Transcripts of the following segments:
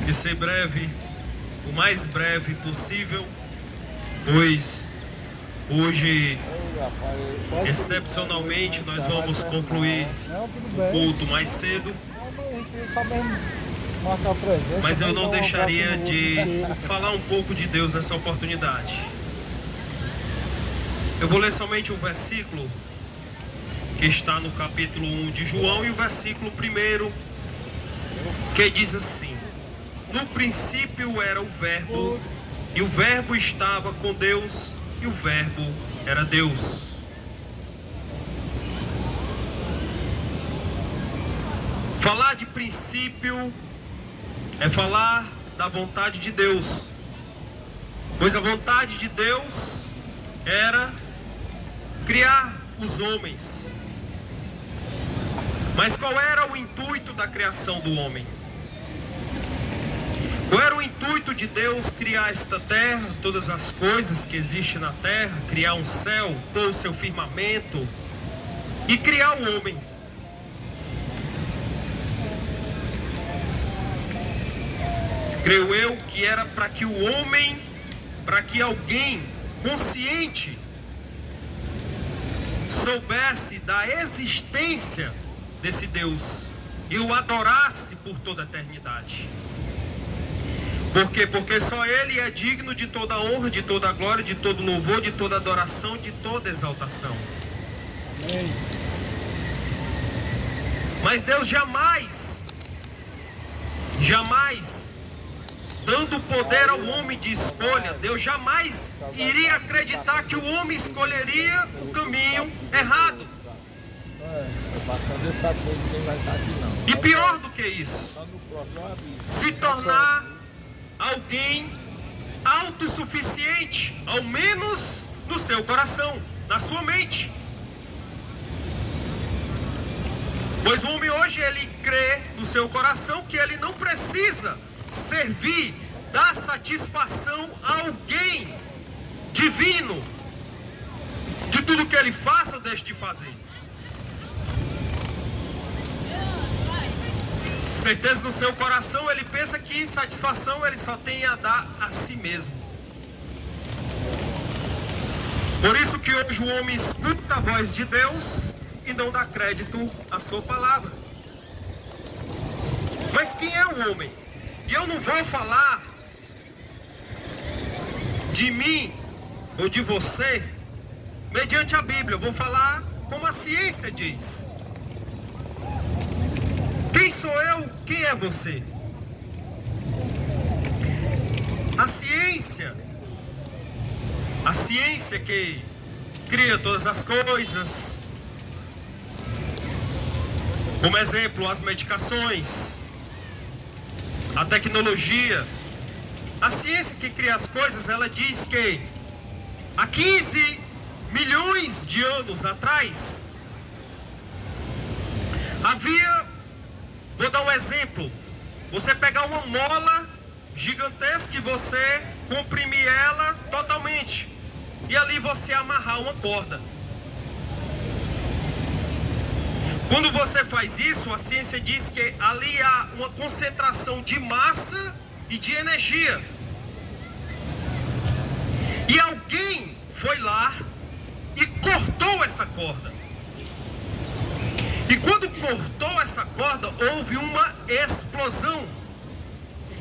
e ser breve, o mais breve possível, pois hoje, excepcionalmente, nós vamos concluir o culto mais cedo, mas eu não deixaria de falar um pouco de Deus nessa oportunidade. Eu vou ler somente um versículo que está no capítulo 1 de João e o versículo 1, que diz assim: no princípio era o Verbo, e o Verbo estava com Deus, e o Verbo era Deus. Falar de princípio é falar da vontade de Deus, pois a vontade de Deus era criar os homens. Mas qual era o intuito da criação do homem? Qual era o intuito de Deus criar esta terra, todas as coisas que existem na terra, criar um céu, pôr o seu firmamento e criar o homem? Creio eu que era para que o homem, para que alguém consciente soubesse da existência desse Deus e o adorasse por toda a eternidade. Por quê? Porque só Ele é digno de toda honra, de toda glória, de todo louvor, de toda adoração, de toda exaltação. Amém. Mas Deus jamais, dando poder ao homem de escolha, Deus jamais iria acreditar que o homem escolheria o caminho errado. E pior do que isso, se tornar alguém autossuficiente, ao menos no seu coração, na sua mente. Pois o homem hoje, ele crê no seu coração que ele não precisa servir, dar satisfação a alguém divino de tudo que ele faça ou deixe de fazer. Certeza no seu coração ele pensa que satisfação ele só tem a dar a si mesmo. Por isso que hoje o homem escuta a voz de Deus e não dá crédito à sua palavra. Mas quem é o homem? E eu não vou falar de mim ou de você mediante a Bíblia, eu vou falar como a ciência diz. Quem sou eu? Quem é você? A ciência que cria todas as coisas, como exemplo, as medicações, a tecnologia. A ciência que cria as coisas, ela diz que há 15 milhões de anos atrás havia, vou dar um exemplo, você pegar uma mola gigantesca e você comprimir ela totalmente e ali você amarrar uma corda. Quando você faz isso, a ciência diz que ali há uma concentração de massa e de energia. E alguém foi lá e cortou essa corda. E quando cortou essa corda, houve uma explosão.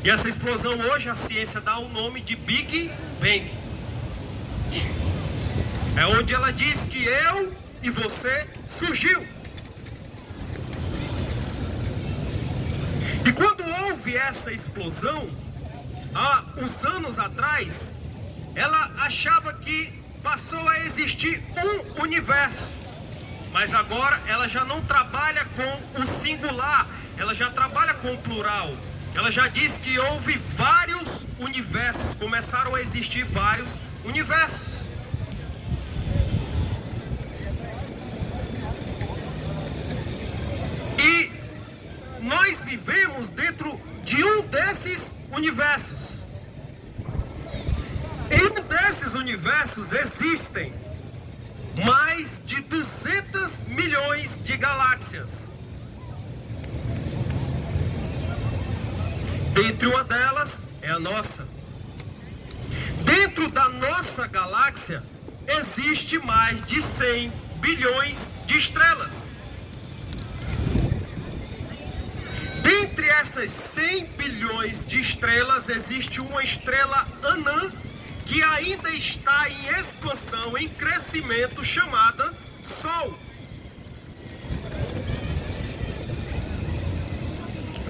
E essa explosão hoje a ciência dá o nome de Big Bang. É onde ela diz que eu e você surgiu. E quando houve essa explosão, há uns anos atrás, ela achava que passou a existir um universo. Mas agora ela já não trabalha com o singular, ela já trabalha com o plural. Ela já diz que houve vários universos, começaram a existir vários universos. E nós vivemos dentro de um desses universos. Em um desses universos existem mais de 200 milhões de galáxias. Dentre uma delas é a nossa. Dentro da nossa galáxia existe mais de 100 bilhões de estrelas. Dentre essas 100 bilhões de estrelas existe uma estrela anã que ainda está em expansão, em crescimento, chamada Sol.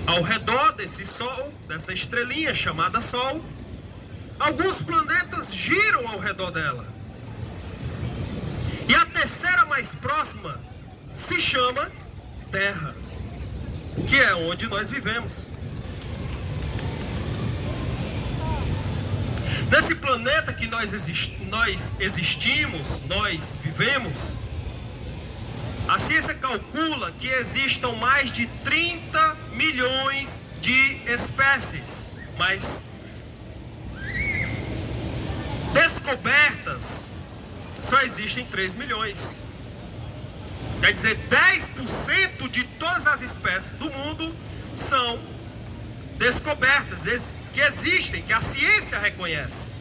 Ao redor desse Sol, dessa estrelinha chamada Sol, alguns planetas giram ao redor dela. E a terceira mais próxima se chama Terra, que é onde nós vivemos. Nesse planeta que nós existimos, nós vivemos, a ciência calcula que existam mais de 30 milhões de espécies, mas descobertas só existem 3 milhões. Quer dizer, 10% de todas as espécies do mundo são descobertas, que existem, que a ciência reconhece.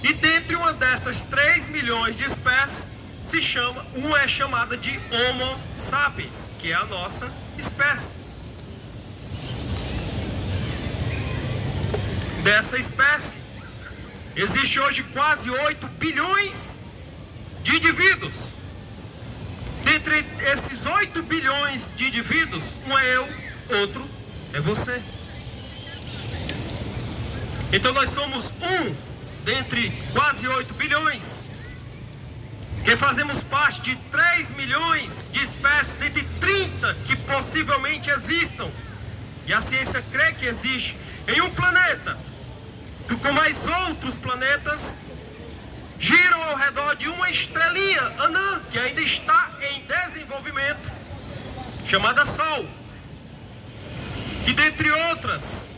E dentre uma dessas 3 milhões de espécies, uma é chamada de Homo sapiens, que é a nossa espécie. Dessa espécie, existe hoje quase 8 bilhões de indivíduos. Dentre esses 8 bilhões de indivíduos, um é eu, outro é você. Então nós somos um dentre quase 8 bilhões. Que fazemos parte de 3 milhões de espécies, dentre 30 que possivelmente existam. E a ciência crê que existe em um planeta, que com mais outros planetas giram ao redor de uma estrelinha anã, que ainda está em desenvolvimento, chamada Sol. Que dentre outras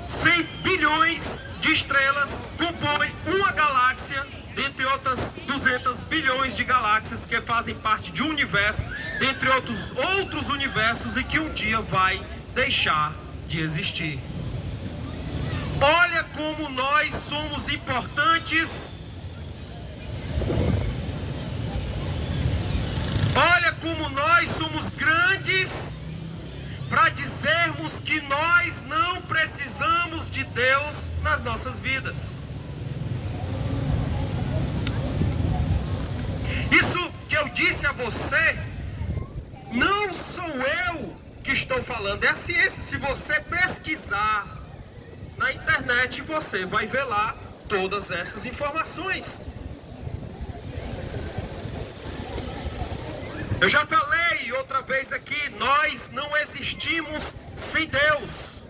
100 bilhões de estrelas compõem uma galáxia, dentre outras 200 bilhões de galáxias que fazem parte de um universo, dentre outros universos, e que um dia vai deixar de existir. Olha como nós somos importantes. Olha como nós somos grandes para dizermos que nós não precisamos de Deus nas nossas vidas. Isso que eu disse a você, não sou eu que estou falando, é a ciência. Se você pesquisar na internet, você vai ver lá todas essas informações. Eu já falei outra vez aqui, nós não existimos sem Deus.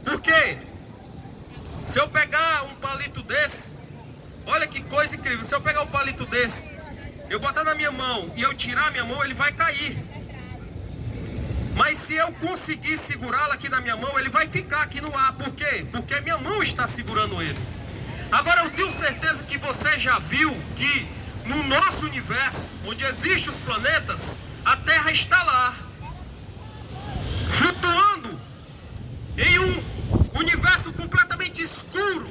Por quê? Se eu pegar um palito desse, olha que coisa incrível, se eu pegar um palito desse, eu botar na minha mão e eu tirar a minha mão, ele vai cair. Mas se eu conseguir segurá-lo aqui na minha mão, ele vai ficar aqui no ar. Por quê? Porque minha mão está segurando ele. Agora eu tenho certeza que você já viu que no nosso universo, onde existem os planetas, a Terra está lá, flutuando em um universo completamente escuro,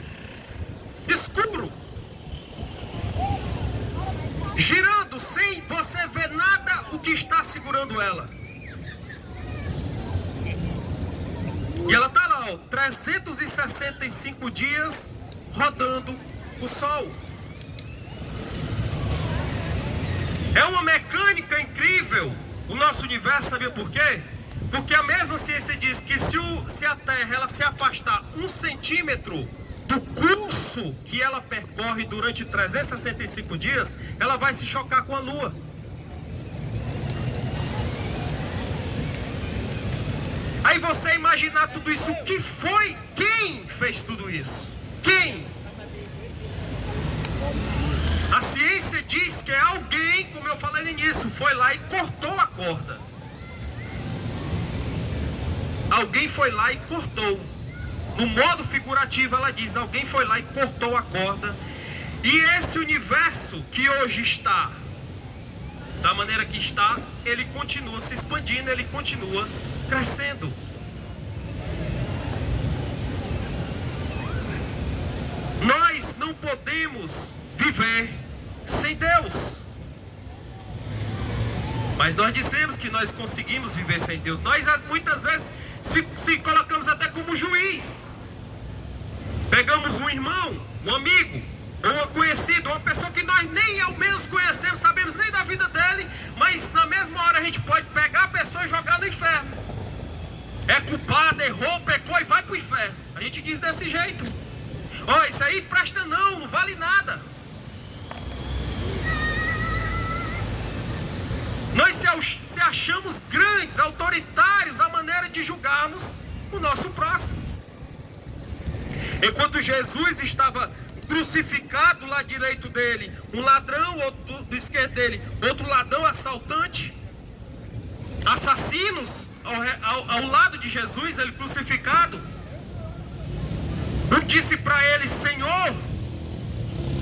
girando sem você ver nada o que está segurando ela. E ela está lá, 365 dias rodando o Sol. É uma mecânica incrível o nosso universo, sabia por quê? Porque a mesma ciência diz que se a Terra ela se afastar 1 centímetro do curso que ela percorre durante 365 dias, ela vai se chocar com a Lua. Aí você imaginar tudo isso, o que foi? Quem fez tudo isso? Quem? A ciência diz que é alguém, como eu falei no início, foi lá e cortou a corda. Alguém foi lá e cortou. No modo figurativo ela diz, alguém foi lá e cortou a corda. E esse universo que hoje está, da maneira que está, ele continua se expandindo, ele continua crescendo. podemos viver sem Deus. Mas nós dizemos que nós conseguimos viver sem Deus. Nós muitas vezes se colocamos até como juiz. Pegamos um irmão, um amigo, ou um conhecido, uma pessoa que nós nem ao menos conhecemos, sabemos nem da vida dele, mas na mesma hora a gente pode pegar a pessoa e jogar no inferno. É culpado, errou, pecou e vai para o inferno. A gente diz desse jeito. Ó, isso aí presta não vale nada. Nós se achamos grandes, autoritários, a maneira de julgarmos o nosso próximo. Enquanto Jesus estava crucificado lá direito dele, um ladrão, outro do esquerdo dele, outro ladrão, assaltante, assassinos ao lado de Jesus, ele crucificado. Um disse para ele: Senhor,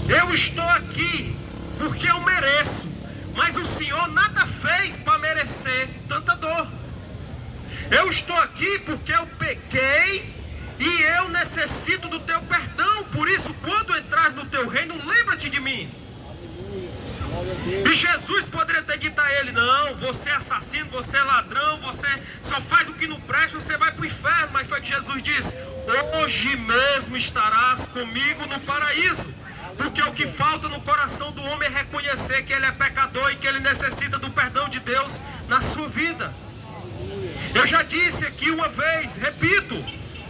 eu estou aqui porque eu mereço, mas o Senhor nada fez para merecer tanta dor. Eu estou aqui porque eu pequei e eu necessito do teu perdão. Por isso, quando entras no teu reino, lembra-te de mim. E Jesus poderia ter dito a ele: não, você é assassino, você é ladrão, você só faz o que não presta, você vai para o inferno. Mas foi que Jesus disse: hoje mesmo estarás comigo no paraíso. Porque o que falta no coração do homem é reconhecer que ele é pecador e que ele necessita do perdão de Deus na sua vida. Eu já disse aqui uma vez, repito,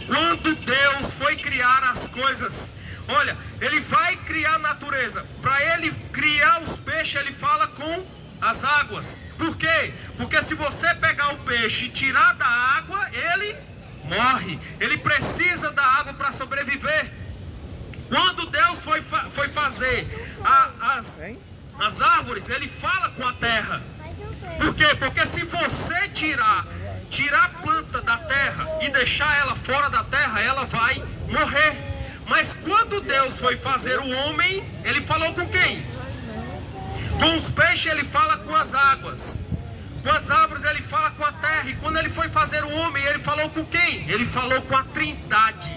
quando Deus foi criar as coisas, olha, ele vai criar a natureza. Para ele criar os peixes, ele fala com as águas. Por quê? Porque se você pegar o peixe e tirar da água, ele morre. Ele precisa da água para sobreviver. Quando Deus foi fazer as árvores, ele fala com a terra. Por quê? Porque se você tirar a planta da terra e deixar ela fora da terra, ela vai morrer. Mas quando Deus foi fazer o homem, ele falou com quem? Com os peixes ele fala com as águas. Com as árvores ele fala com a terra. E quando ele foi fazer o homem, ele falou com quem? Ele falou com a Trindade.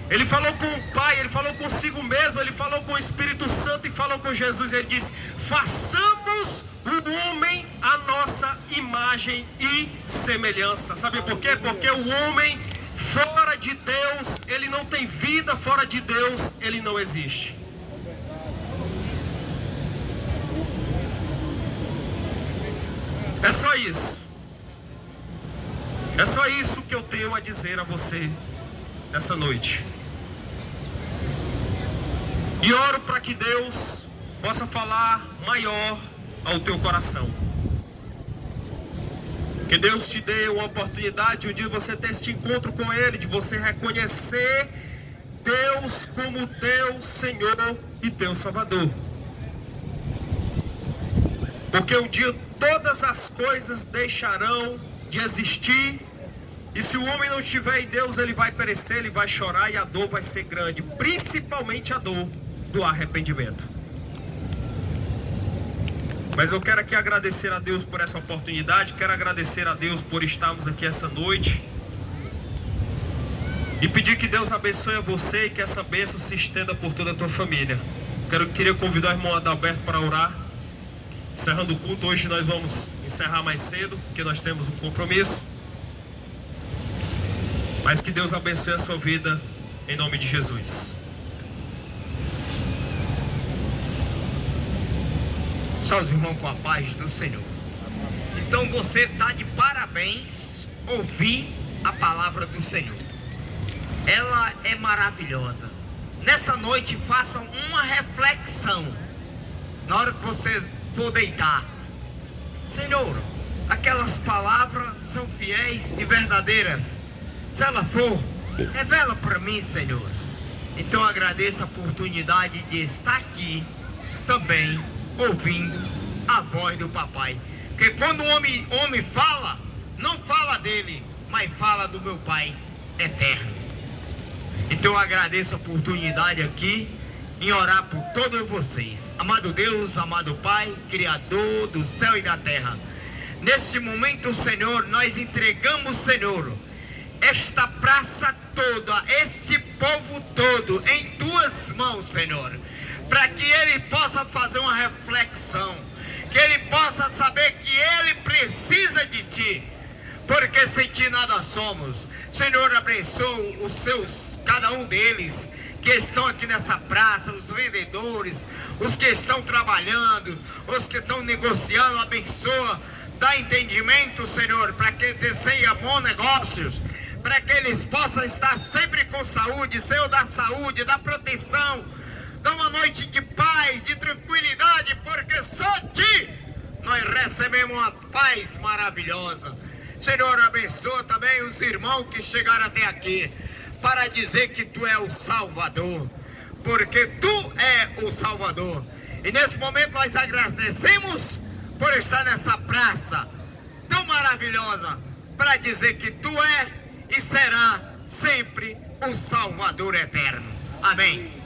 Ele falou com o Pai, ele falou consigo mesmo, ele falou com o Espírito Santo e falou com Jesus. Ele disse: façamos o homem a nossa imagem e semelhança. Sabe por quê? Porque o homem fora de Deus, ele não tem vida. Fora de Deus, ele não existe. É só isso. É só isso que eu tenho a dizer a você nessa noite. E oro para que Deus possa falar maior ao teu coração. Que Deus te dê uma oportunidade de um dia você ter este encontro com Ele, de você reconhecer Deus como teu Senhor e teu Salvador. Porque um dia todas as coisas deixarão de existir. E se o homem não estiver em Deus, ele vai perecer, ele vai chorar e a dor vai ser grande. Principalmente a dor do arrependimento. Mas eu quero aqui agradecer a Deus por essa oportunidade. Quero agradecer a Deus por estarmos aqui essa noite. E pedir que Deus abençoe a você e que essa bênção se estenda por toda a tua família. Queria convidar o irmão Adalberto para orar. Encerrando o culto, hoje nós vamos encerrar mais cedo, porque nós temos um compromisso. Mas que Deus abençoe a sua vida, em nome de Jesus. Salve, irmão, com a paz do Senhor. Então você está de parabéns ouvir a palavra do Senhor. Ela é maravilhosa. Nessa noite faça uma reflexão. Na hora que você for deitar: Senhor, aquelas palavras são fiéis e verdadeiras? Se ela for, revela para mim, Senhor. Então agradeço a oportunidade de estar aqui também ouvindo a voz do papai. Porque quando o homem fala, não fala dele, mas fala do meu Pai eterno. Então agradeço a oportunidade aqui em orar por todos vocês. Amado Deus, amado Pai, Criador do céu e da terra, neste momento, Senhor, nós entregamos, Senhor, esta praça toda este povo todo em tuas mãos, Senhor, para que ele possa fazer uma reflexão, que ele possa saber que ele precisa de ti, porque sem ti nada somos. Senhor, abençoa os seus, cada um deles que estão aqui nessa praça, os vendedores, os que estão trabalhando, os que estão negociando. Abençoa, dá entendimento, Senhor, para que desenha bons negócios, para que eles possam estar sempre com saúde. Senhor, dá saúde, dá proteção, dá uma noite de paz, de tranquilidade, porque só ti nós recebemos uma paz maravilhosa. Senhor, abençoa também os irmãos que chegaram até aqui, para dizer que tu é o Salvador, porque tu é o Salvador. E nesse momento nós agradecemos por estar nessa praça tão maravilhosa, para dizer que tu é e será sempre o Salvador eterno. Amém.